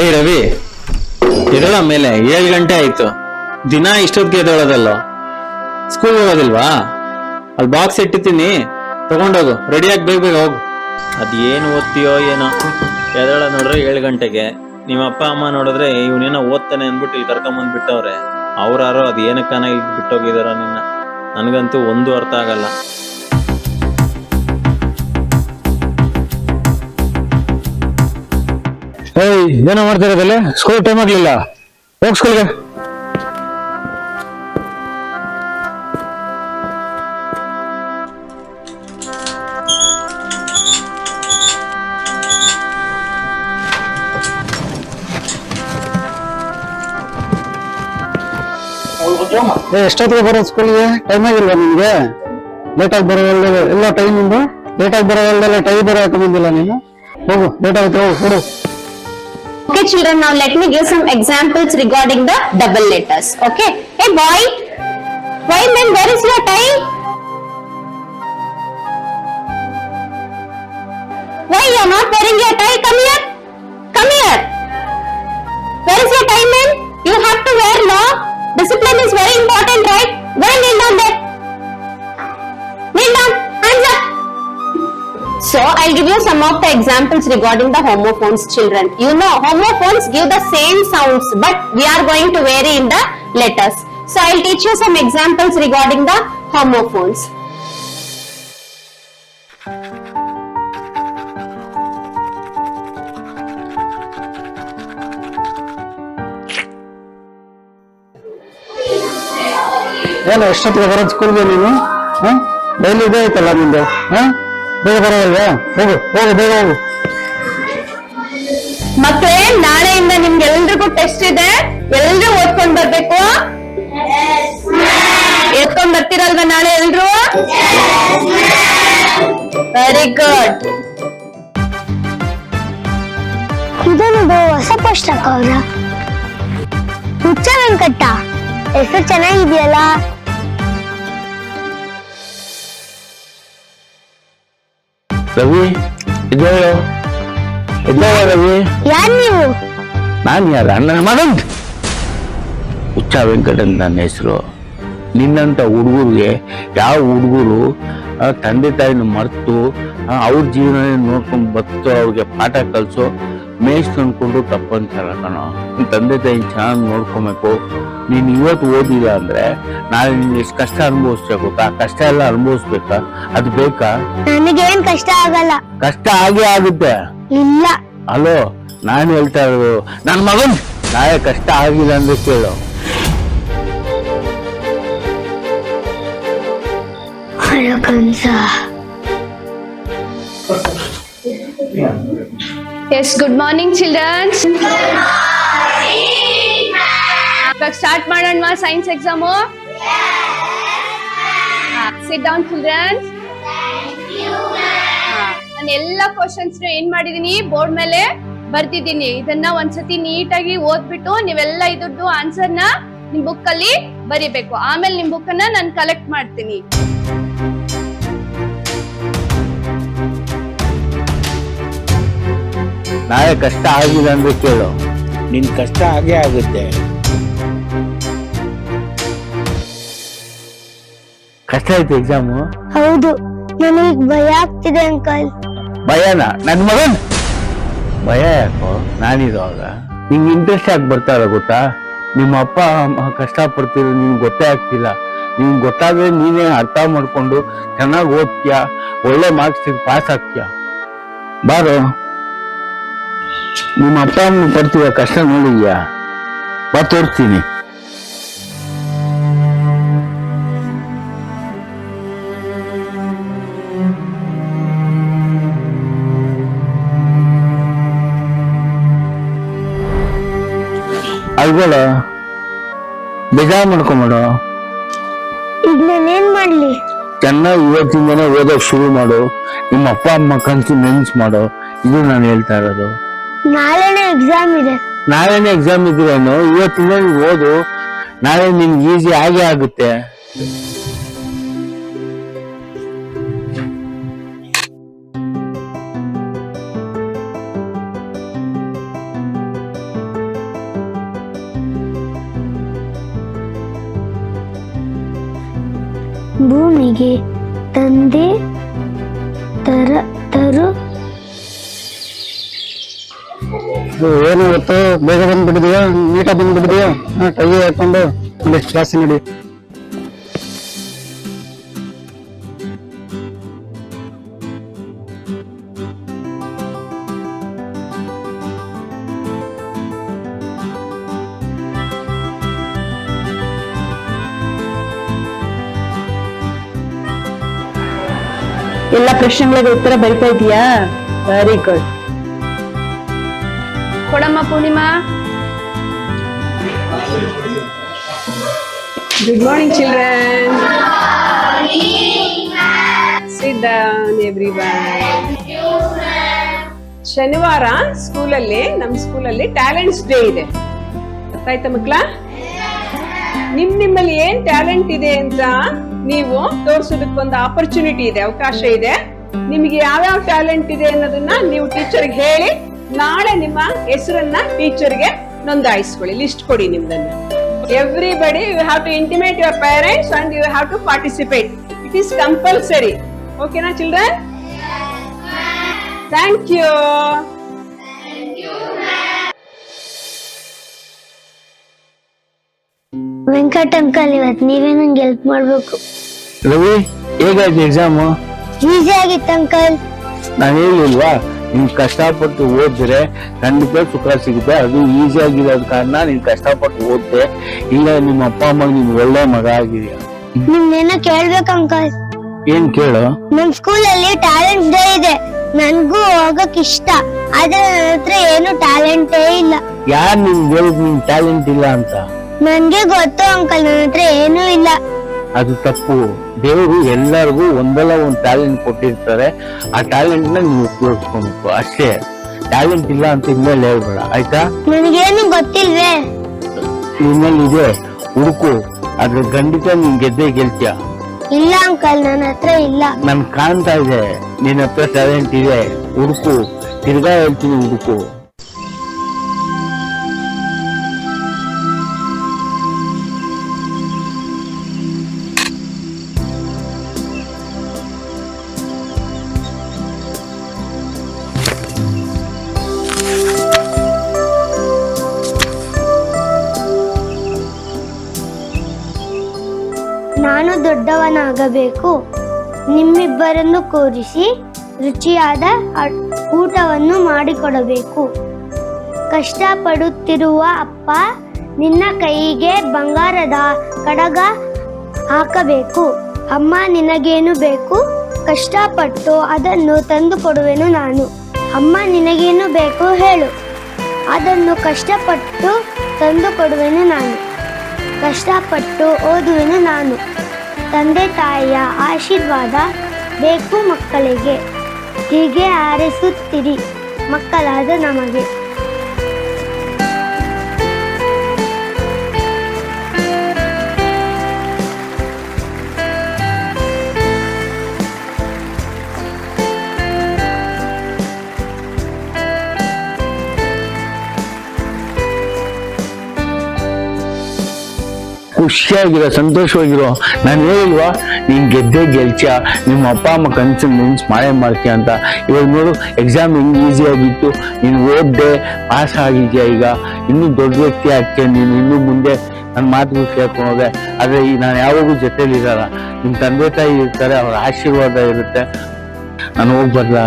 ಏ ರವಿ, ಎದಳ ಮೇಲೆ 7 ಗಂಟೆ ಆಯ್ತು. ದಿನ ಇಷ್ಟೊತ್ತಿಗೆ ಎದಳೋದಲ್ಲ. ಸ್ಕೂಲ್ ಹೋಗೋದಿಲ್ವಾ? ಅಲ್ಲಿ ಬಾಕ್ಸ್ ಇಟ್ಟಿದ್ದೀನಿ, ತಗೊಂಡೋಗು. ರೆಡಿಯಾಗಿ ಬೇಗ ಬೇಗ ಹೋಗು. ಅದೇನು ಓದ್ತೀಯೋ ಏನೋ, ಎದಳ ನೋಡ್ರೆ 7 ಗಂಟೆಗೆ. ನಿಮ್ಮ ಅಪ್ಪ ಅಮ್ಮ ನೋಡಿದ್ರೆ ಇವನೇನೋ ಓದ್ತಾನೆ ಅಂದ್ಬಿಟ್ಟು ಇಲ್ಲಿ ಕರ್ಕೊಂಬಂದ್ ಬಿಟ್ಟವ್ರೆ. ಅವ್ರಾರೋ ಅದು ಏನಕ್ಕನ ಇಲ್ಲಿ ಬಿಟ್ಟೋಗಿದಾರೋ ನಿನ್ನ. ನನಗಂತೂ ಒಂದು ಅರ್ಥ ಆಗಲ್ಲ. ಏಯ್, ಏನೋ ಮಾಡ್ತಾ ಇರೋದಲ್ಲ? ಸ್ಕೂಲ್ ಟೈಮ್ ಆಗ್ಲಿಲ್ಲ, ಹೋಗ್ ಸ್ಕೂಲ್ಗೆ. ಎಷ್ಟೊತ್ತಿಗೆ ಬರೋದು ಸ್ಕೂಲ್ಗೆ? ಟೈಮ್ ಆಗಿಲ್ವಾ ನಿಮ್ಗೆ? ಲೇಟಾಗಿ ಬರೋಲ್ಲ, ಎಲ್ಲ ಟೈಮ್ ನಿಂದು. ಲೇಟಾಗಿ ಬರೋಲ್ಲ, ಟೈ ಬರೋ ಹಾಕೊಂಬಂದಿಲ್ಲ ನೀನು. ಹೋಗು, ಲೇಟ್ ಆಗುತ್ತೆ, ಹೋಗು ಕೊಡು. Okay, children, now let me give some examples regarding the double letters. Okay, hey boy, why man, where is your tie? Why you are not wearing your tie? Come here, come here. Where is your tie, man? You have to wear, no? Discipline is very important, right? Go and kneel down there. Kneel down, hands up. So, I'll give you some of the examples regarding the homophones, children. You know, homophones give the same sounds, but we are going to vary in the letters. So, I'll teach you some examples regarding the homophones. ಏನು ಎಷ್ಟೊತ್ತಿಗೆ ಬರೋದು ಸ್ಕೂಲ್ಗೆ ನೀನು? Daily ಇದೇ ಐತಲ್ಲ ನಿಂದು. ಬೇಗ ಬರೋದಲ್ವಾ? ಹೋಗು ಹೋಗು, ಬೇಗ ಹೋಗು. ಮಕ್ಕಳೇ, ನಾಳೆಯಿಂದ ನಿಮ್ಗೆಲ್ರಿಗೂ ಟೆಸ್ಟ್ ಇದೆ. ಎಲ್ರು ಓದ್ಕೊಂಡ್ ಬರ್ಬೇಕು. ಎತ್ಕೊಂಡ್ ಬರ್ತೀರಲ್ವಾ ನಾಳೆ ಎಲ್ರು? Very good. ಇದೊಂದು ಹೊಸ ಪುಸ್ತಕ ಅವರ ಹುಚ್ಚ ವೆಂಕಟ ಹೆಸರು ಚೆನ್ನಾಗಿದೆಯಲ್ಲ. ರವಿ, ಇದ್ದೇಳು ರವಿ. ಯಾರ್ ನೀವು? ನಾನು ಯಾರ? ನನ್ನ ಮಗನ್ ಹುಚ್ಚ ವೆಂಕಟನ್ ನನ್ನ ಹೆಸರು. ನಿನ್ನಂತ ಹುಡುಗರಿಗೆ ಯಾವ ಹುಡುಗರು ತಂದೆ ತಾಯಿನ ಮರ್ತು ಅವ್ರ ಜೀವನ ನೋಡ್ಕೊಂಡು ಬತ್ತು ಅವ್ರಿಗೆ ಪಾಠ ಕಲ್ಸೋ ಮೇಷ್ ತಂದ್ಕೊಂಡು ತಪ್ಪಂತಾರ ಕಣೋ. ನಿನ್ ತಂದೆ ತಾಯಿ ಚೆನ್ನಾಗಿ ನೋಡ್ಕೊಬೇಕು. ನೀನ್ ಇವತ್ತು ಓದಿಲ್ಲ ಅಂದ್ರೆ ನಾಳೆ ನೀನ್ ಎಷ್ಟು ಕಷ್ಟ ಅನುಭವಿಸ್ಬೇಕು ಗೊತ್ತಾ? ಆ ಕಷ್ಟ ಎಲ್ಲ ಅನುಭವಿಸ್ಬೇಕಾ? ಅದು ಬೇಕಾ? ನನಗೇನ್ ಕಷ್ಟ ಆಗಲ್ಲ. ಕಷ್ಟ ಆಗೇ ಆಗುತ್ತೆ. ಇಲ್ಲ. ಅಲೋ, ನಾನು ಹೇಳ್ತಾ ಇರೋದು ನನ್ನ ಮಗನ್ ನಾಳೆ ಕಷ್ಟ ಆಗಿಲ್ಲ ಅಂದ್ರೆ ಕೇಳು. Yes, good morning, children. ಇವಾಗ ಸ್ಟಾರ್ಟ್ ಮಾಡೋಣ science exam. Sit down children. ನಾನು ಎಲ್ಲ ಕ್ವಶನ್ಸ್ ಏನ್ ಮಾಡಿದೀನಿ ಬೋರ್ಡ್ ಮೇಲೆ ಬರ್ದಿದ್ದೀನಿ. ಇದನ್ನ ಒಂದ್ಸತಿ ನೀಟಾಗಿ ಓದ್ಬಿಟ್ಟು ನೀವೆಲ್ಲ ಇದ್ರದ್ದು ಆನ್ಸರ್ನ ನಿಮ್ ಬುಕ್ ಅಲ್ಲಿ ಬರಿಬೇಕು. ಆಮೇಲೆ ನಿಮ್ ಬುಕ್ ಅನ್ನ ನಾನು ಕಲೆಕ್ಟ್ ಮಾಡ್ತೀನಿ. ನಾಳೆ ಕಷ್ಟ ಆಗಿಲ್ಲ ಅಂದ್ರೆ ಕೇಳು, ನಿನ್ ಕಷ್ಟ ಆಗೇ ಆಗುತ್ತೆ. ಕಷ್ಟ ಆಯ್ತು ಎಕ್ಸಾಮು? ಹೌದು, ನನಗ್ ಭಯ ಆಗ್ತಿದೆ ಅಂಕಲ್. ಭಯನ? ನನ್ ಮಗನ್ ಭಯ ಯಾಕೋ? ನಾನಿರುವಾಗ ನಿಂಗೆ ಇಂಟ್ರೆಸ್ಟ್ ಆಗಿ ಬರ್ತಾರ ಗೊತ್ತಾ? ನಿಮ್ಮ ಅಪ್ಪ ಅಮ್ಮ ಕಷ್ಟ ಪಡ್ತಿರೋ ನಿನ್ಗೆ ಗೊತ್ತೇ ಆಗ್ತಿಲ್ಲ. ನಿನ್ಗೆ ಗೊತ್ತಾದ್ರೆ ನೀನೇ ಅರ್ಥ ಮಾಡ್ಕೊಂಡು ಚೆನ್ನಾಗಿ ಓದ್ತೀಯ, ಒಳ್ಳೆ ಮಾರ್ಕ್ಸ್ ಪಾಸ್ ಆಗ್ತೀಯ. ಬಾರೋ, ನಿಮ್ಮ ಅಪ್ಪ ಅಮ್ಮ ಪಡ್ತೀಯ ಕಷ್ಟ ನೋಡಿದ್ಯಾ? ಬಾ ತೋರಿಸ್ತೀನಿ. ಅಲ್ಗೋಳ, ಬೇಜಾರು ಮಾಡ್ಕೊಂಬೇಡ. ಈಗ ನಾನೇನ್ ಮಾಡ್ಲಿ? ಚೆನ್ನಾಗಿ ಇವತ್ತಿಂದನೇ ಓದೋಕ್ ಶುರು ಮಾಡು. ನಿಮ್ಮ ಅಪ್ಪ ಅಮ್ಮ ಕನ್ಸು ನೆನ್ಸ್ ಮಾಡು. ಇದು ನಾನು ಹೇಳ್ತಾ ಇರೋದು. ನಾಳೆನೇ ಎಕ್ಸಾಮ್ ಇದೆ. ನಾಳೆನೇ ಎಕ್ಸಾಮ್ ಇದ್ರೇನು? ಇವತ್ತಿಂದ ನೀವು ಓದು, ನಾಳೆ ನಿಮ್ಗೆ ಈಸಿ ಆಗೇ ಆಗುತ್ತೆ. ಭೂಮಿಗೆ ತಂದೆ ತರು ಏನು ಇವತ್ತು ಬೇಗ ಬಂದ್ಬಿಟ್ಟಿದೆಯಾ, ನೀಟಾಗಿ ಬಂದ್ಬಿಟ್ಟಿದೆಯಾ? ಟೈ ಹಾಕೊಂಡು ನೆಕ್ಸ್ಟ್ ಕ್ಲಾಸ್ ನಡಿ. ಎಲ್ಲ ಪ್ರಶ್ನೆಗಳಿಗೆ ಉತ್ತರ ಬರಿತಾ ಇದೀಯಾ? Very good. ಕೊಡಮ್ಮ Purnima. Good morning, children. Sit down, everyone. ಶನಿವಾರ ಸ್ಕೂಲಲ್ಲಿ ನಮ್ಮ ಸ್ಕೂಲಲ್ಲಿ ಟ್ಯಾಲೆಂಟ್ಸ್ ಡೇ ಇದೆ. ಗೊತ್ತಾಯ್ತಾ ಮಕ್ಕಳ? ನಿಮ್ಮಲ್ಲಿ ಏನ್ ಟ್ಯಾಲೆಂಟ್ ಇದೆ ಅಂತ ನೀವು ತೋರ್ಸೋದಕ್ಕೊಂದು ಆಪರ್ಚುನಿಟಿ ಇದೆ, ಅವಕಾಶ ಇದೆ. ನಿಮಗೆ ಯಾವ್ಯಾವ ಟ್ಯಾಲೆಂಟ್ ಇದೆ ಅನ್ನೋದನ್ನ ನೀವು ಟೀಚರ್ಗೆ ಹೇಳಿ ನಾಳೆ ನಿಮ್ಮ ಹೆಸರನ್ನ ಟೀಚರ್ಗೆ ನೋಂದಾಯಿಸ್ಕೊಳ್ಳಿ. ಲಿಸ್ಟ್ ಕೊಡಿ ನಿಮ್ದನ್ನ. Everybody, you have to intimate your parents and you have to participate. It is compulsory. Okay, na children? Thank you. Venkat uncle, ಇವತ್ತು ನೀವೇ ನಂಗೆ ಹೆಲ್ಪ್ ಮಾಡ್ಬೇಕು. ರವಿ, ಹೇಗಾಯ್ತು ಎಕ್ಸಾಮು? ಈಸಿ ಆಗಿತ್ತು ಅಂಕಲ್. ನಾನು ಹೇಳಿಲ್ವಾ, ನೀನ್ ಕಷ್ಟಪಟ್ಟು ಓದಿದ್ರೆ ಖಂಡಿತ ಸುಖ ಸಿಗುತ್ತೆ. ಅದು ಈಸಿ ಆಗಿರೋದ್ ಕಾರಣ ನೀನ್ ಕಷ್ಟಪಟ್ಟು ಓದ್ದೆ. ಇಲ್ಲ ನಿಮ್ಮ ಅಪ್ಪ ಅಮ್ಮ ನೀನ್ ಒಳ್ಳೆ ಮಗ ಆಗಿದೆಯಾ. ನಿಮ್ನೇನೋ ಕೇಳ್ಬೇಕು ಅಂಕಲ್. ಏನ್ ಕೇಳು? ನಮ್ ಸ್ಕೂಲಲ್ಲಿ ಟ್ಯಾಲೆಂಟ್ ಡೇ ಇದೆ. ನನ್ಗೂ ಹೋಗಕ್ ಇಷ್ಟ, ಆದ್ರೆ ನನ್ನ ಹತ್ರ ಏನು ಟ್ಯಾಲೆಂಟೇ ಇಲ್ಲ. ಯಾರ್ ನಿನ್ ಹೇಳಿದ್ ನಿನ್ ಟ್ಯಾಲೆಂಟ್ ಇಲ್ಲ ಅಂತ? ನನ್ಗೆ ಗೊತ್ತು ಅಂಕಲ್, ನನ್ನ ಹತ್ರ ಏನೂ ಇಲ್ಲ. ಅದು ತಪ್ಪು. ದೇವರು ಎಲ್ಲರಿಗೂ ಒಂದಲ್ಲ ಒಂದ್ ಟ್ಯಾಲೆಂಟ್ ಕೊಟ್ಟಿರ್ತಾರೆ. ಆ ಟ್ಯಾಲೆಂಟ್ ನ ನೀವು ಉಪಯೋಗಿಸ್ಕೊಬೇಕು ಅಷ್ಟೇ. ಟ್ಯಾಲೆಂಟ್ ಇಲ್ಲ ಅಂತ ಇನ್ಮೇಲೆ ಹೇಳ್ಬೇಡ, ಆಯ್ತಾ? ನನಗೇನು ಗೊತ್ತಿಲ್ವೇ? ನಿನ್ನಲ್ಲಿ ಇದೆ, ಹುಡುಕು. ಅದ್ರ ಖಂಡಿತ ನೀನ್ ಗೆದ್ದೇ ಗೆಲ್ತೀಯ. ಇಲ್ಲ ಅಂಕಲ್, ನನ್ನ ಹತ್ರ ಇಲ್ಲ. ನನ್ ಕಾಣ್ತಾ ಇದೆ ನಿನ್ನ ಹತ್ರ ಟ್ಯಾಲೆಂಟ್ ಇದೆ. ಹುಡುಕು, ತಿರ್ಗಾ ಹೇಳ್ತೀನಿ, ಹುಡುಕು. ನಾನು ದೊಡ್ಡವನಾಗಬೇಕು. ನಿಮ್ಮಿಬ್ಬರನ್ನು ಕೂರಿಸಿ ರುಚಿಯಾದ ಊಟವನ್ನು ಮಾಡಿಕೊಡಬೇಕು. ಕಷ್ಟಪಡುತ್ತಿರುವ ಅಪ್ಪ ನಿನ್ನ ಕೈಗೆ ಬಂಗಾರದ ಕಡಗ ಹಾಕಬೇಕು. ಅಮ್ಮ, ನಿನಗೇನು ಬೇಕು? ಕಷ್ಟಪಟ್ಟು ಅದನ್ನು ತಂದು ಕೊಡುವೆನು ನಾನು. ಅಮ್ಮ, ನಿನಗೇನು ಬೇಕು ಹೇಳು, ಅದನ್ನು ಕಷ್ಟಪಟ್ಟು ತಂದು ಕೊಡುವೆನು ನಾನು. ಕಷ್ಟಪಟ್ಟು ಓದುವೆನು ನಾನು. ತಂದೆ ತಾಯಿಯ ಆಶೀರ್ವಾದ ಬೇಕು ಮಕ್ಕಳಿಗೆ. ಹೀಗೆ ಹಾರೈಸುತ್ತಿರಿ ಮಕ್ಕಳಾದ ನಮಗೆ. ಖುಷಿಯಾಗಿರೋ, ಸಂತೋಷವಾಗಿರೋ. ನಾನು ಹೇಳಿಲ್ವಾ, ನೀನ್ ಗೆದ್ದೇ ಗೆಲ್ತೀಯ. ನಿಮ್ಮ ಅಪ್ಪ ಅಮ್ಮ ಕನ್ಸು ಮೀನ್ಸ್ ಮಾಡೇ ಮಾಡ್ತೀಯ ಅಂತ. ಇವಾಗ ನೋಡು, ಎಕ್ಸಾಮ್ ಹೆಂಗ್ ಈಸಿ ಆಗಿತ್ತು. ನೀನು ಓದ್ದೆ ಪಾಸ್ ಆಗಿದ್ಯಾ. ಈಗ ಇನ್ನೂ ದೊಡ್ಡ ವ್ಯಕ್ತಿ ಆಗ್ತೀಯ ನೀನು. ಇನ್ನು ಮುಂದೆ ನನ್ನ ಮಾತುಗಳು ಕೇಳ್ಕೊಂಡೋದೆ. ಆದ್ರೆ ಈಗ ನಾನು ಯಾವಾಗೂ ಜೊತೆಲಿ ಇರಲ್ಲ. ನಿಮ್ ತಂದೆ ತಾಯಿ ಇರ್ತಾರೆ, ಅವ್ರ ಆಶೀರ್ವಾದ ಇರುತ್ತೆ. ನಾನು ಹೋಗ್ಬರ್ಲಾ?